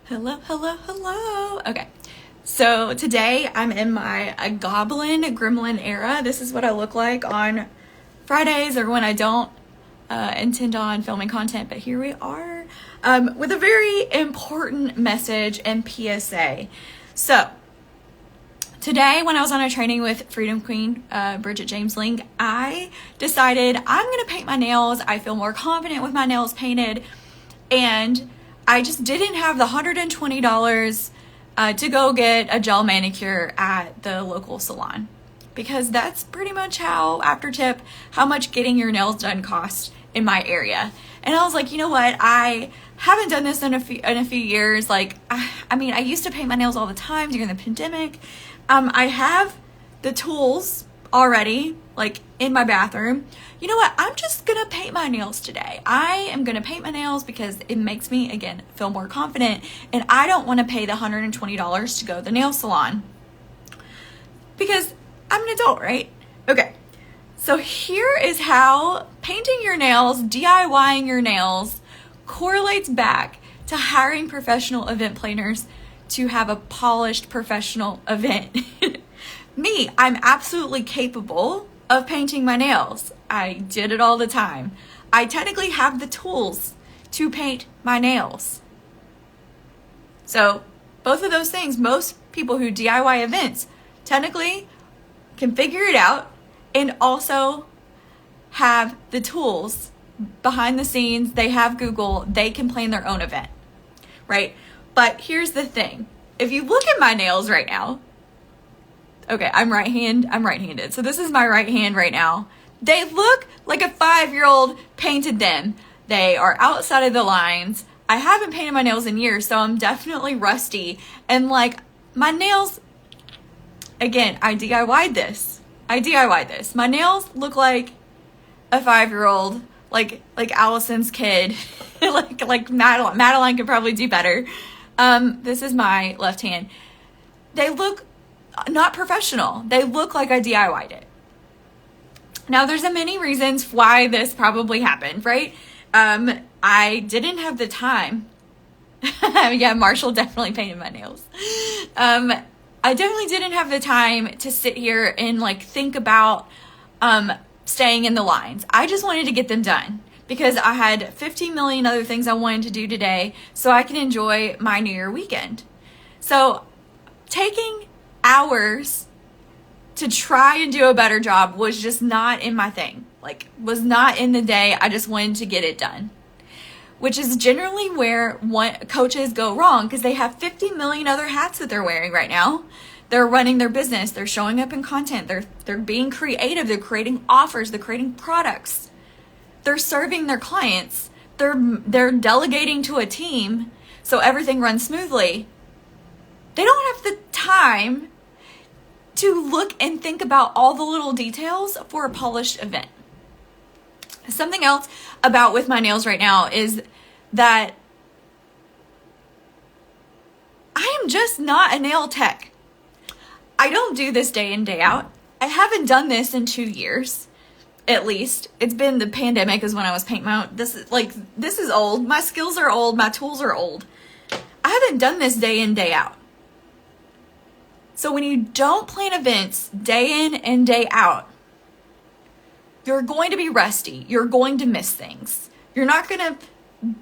Hello, hello, hello. Okay, so today I'm in my goblin gremlin era. This is what I look like on Fridays or when I don't intend on filming content, but here we are with a very important message and PSA. So today when I was on a training with Freedom Queen, Bridget James Link, I decided I'm going to paint my nails. I feel more confident with my nails painted, and I just didn't have the $120 to go get a gel manicure at the local salon, because that's pretty much how much getting your nails done costs in my area. And I was like, you know what? I haven't done this in a few years. Like, I mean, I used to paint my nails all the time during the pandemic. I have the tools already, like in my bathroom. You know what? I'm just gonna paint my nails today. I am gonna paint my nails because it makes me, again, feel more confident, and I don't want to pay the $120 to go to the nail salon because I'm an adult, right? Okay, so here is how painting your nails, DIYing your nails, correlates back to hiring professional event planners to have a polished professional event. Me, I'm absolutely capable of painting my nails. I did it all the time. I technically have the tools to paint my nails. So both of those things, most people who DIY events technically can figure it out and also have the tools behind the scenes. They have Google, they can plan their own event, right? But here's the thing. If you look at my nails right now, okay, I'm right-handed. So this is my right hand right now. They look like a 5-year-old painted them. They are outside of the lines. I haven't painted my nails in years, so I'm definitely rusty. And like my nails, again, I DIY'd this. My nails look like a 5-year-old, like Allison's kid. like Madeline could probably do better. This is my left hand. They look not professional. They look like I DIY'd it. Now, there's a many reasons why this probably happened, right? I didn't have the time. Yeah, Marshall definitely painted my nails. I definitely didn't have the time to sit here and like think about staying in the lines. I just wanted to get them done because I had 15 million other things I wanted to do today so I can enjoy my New Year weekend. So taking hours to try and do a better job was just not in my thing. Like, was not in the day. I just wanted to get it done, which is generally where coaches go wrong, because they have 50 million other hats that they're wearing right now. They're running their business. They're showing up in content. They're being creative. They're creating offers. They're creating products. They're serving their clients. They're delegating to a team so everything runs smoothly. They don't have the time to look and think about all the little details for a polished event. Something else about with my nails right now is that I am just not a nail tech. I don't do this day in, day out. I haven't done this in 2 years, at least. It's been the pandemic is when I was painting my own. This is old. My skills are old. My tools are old. I haven't done this day in, day out. So when you don't plan events day in and day out, you're going to be rusty. You're going to miss things. You're not going to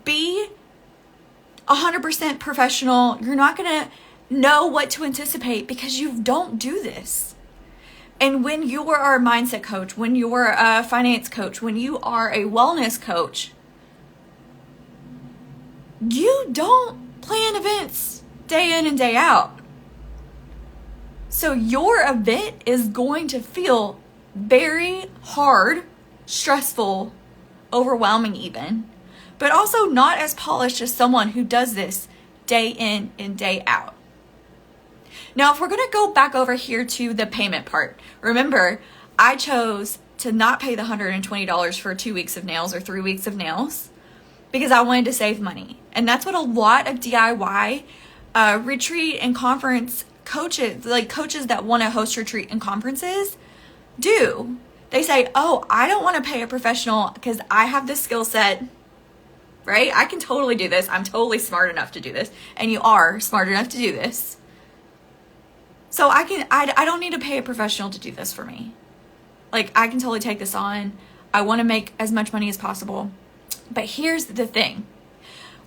be 100% professional. You're not going to know what to anticipate because you don't do this. And when you are a mindset coach, when you are a finance coach, when you are a wellness coach, you don't plan events day in and day out. So your event is going to feel very hard, stressful, overwhelming even, but also not as polished as someone who does this day in and day out. Now, if we're going to go back over here to the payment part, remember, I chose to not pay the $120 for 2 weeks of nails or 3 weeks of nails because I wanted to save money. And that's what a lot of DIY retreat and conference coaches that want to host retreat and conferences do. They say, oh, I don't want to pay a professional because I have this skill set. right? I can totally do this. I'm totally smart enough to do this. And you are smart enough to do this. So I don't need to pay a professional to do this for me. Like, I can totally take this on. I want to make as much money as possible. But here's the thing.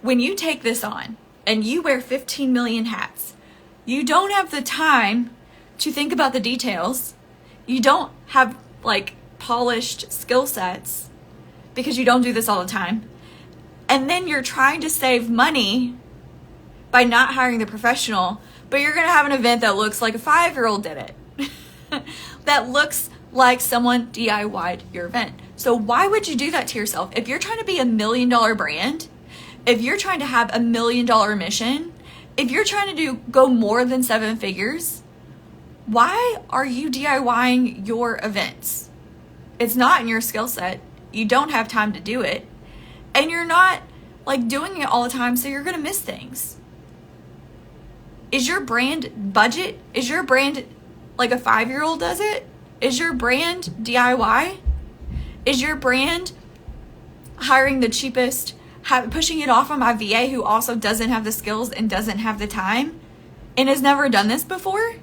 When you take this on and you wear 15 million hats, you don't have the time to think about the details. You don't have like polished skill sets because you don't do this all the time. And then you're trying to save money by not hiring the professional, but you're going to have an event that looks like a 5-year-old did it. That looks like someone DIY'd your event. So why would you do that to yourself? If you're trying to be $1 million brand, if you're trying to have $1 million mission, if you're trying to go more than 7 figures, why are you DIYing your events? It's not in your skill set. You don't have time to do it. And you're not like doing it all the time, so you're going to miss things. Is your brand budget? Is your brand like a 5-year-old does it? Is your brand DIY? Is your brand hiring the cheapest, pushing it off on my VA who also doesn't have the skills and doesn't have the time and has never done this before?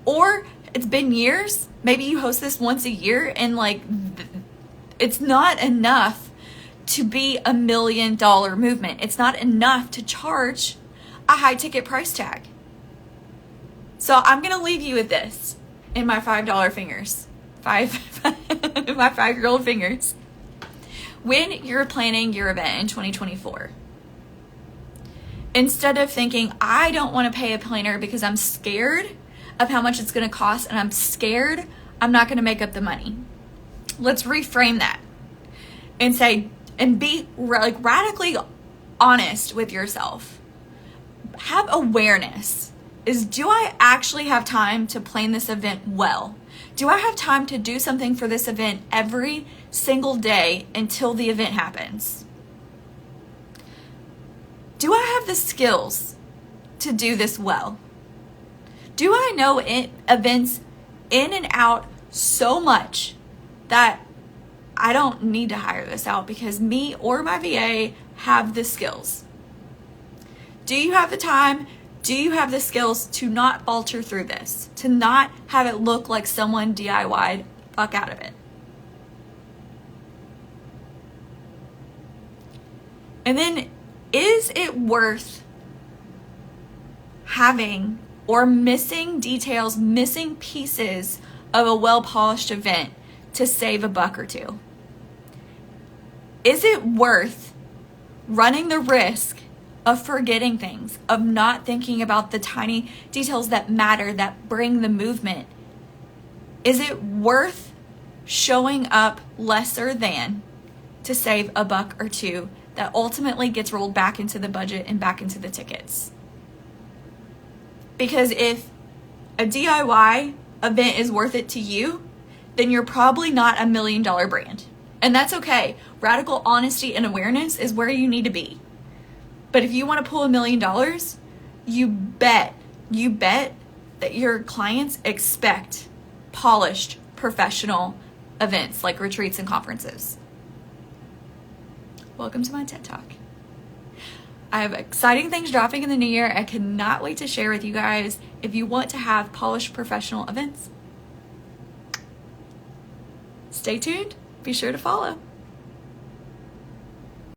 Or it's been years. Maybe you host this once a year and like it's not enough to be $1 million movement. It's not enough to charge a high ticket price tag. So I'm going to leave you with this in my $5 fingers. My 5-year-old fingers. When you're planning your event in 2024, instead of thinking, I don't want to pay a planner because I'm scared of how much it's going to cost and I'm scared I'm not going to make up the money. Let's reframe that and say, and be like radically honest with yourself. Have awareness. Do I actually have time to plan this event well? Do I have time to do something for this event every single day until the event happens? Do I have the skills to do this well? Do I know events in and out so much that I don't need to hire this out because me or my VA have the skills? Do you have the time? Do you have the skills to not falter through this? To not have it look like someone DIY'd fuck out of it? And then, is it worth having or missing details, missing pieces of a well-polished event to save $1 or $2? Is it worth running the risk of forgetting things, of not thinking about the tiny details that matter, that bring the movement? Is it worth showing up lesser than to save $1 or $2 that ultimately gets rolled back into the budget and back into the tickets? Because if a DIY event is worth it to you, then you're probably not $1 million brand. And that's okay. Radical honesty and awareness is where you need to be. But if you want to pull $1 million, you bet that your clients expect polished, professional events like retreats and conferences. Welcome to my TED Talk. I have exciting things dropping in the new year. I cannot wait to share with you guys. If you want to have polished, professional events, stay tuned. Be sure to follow.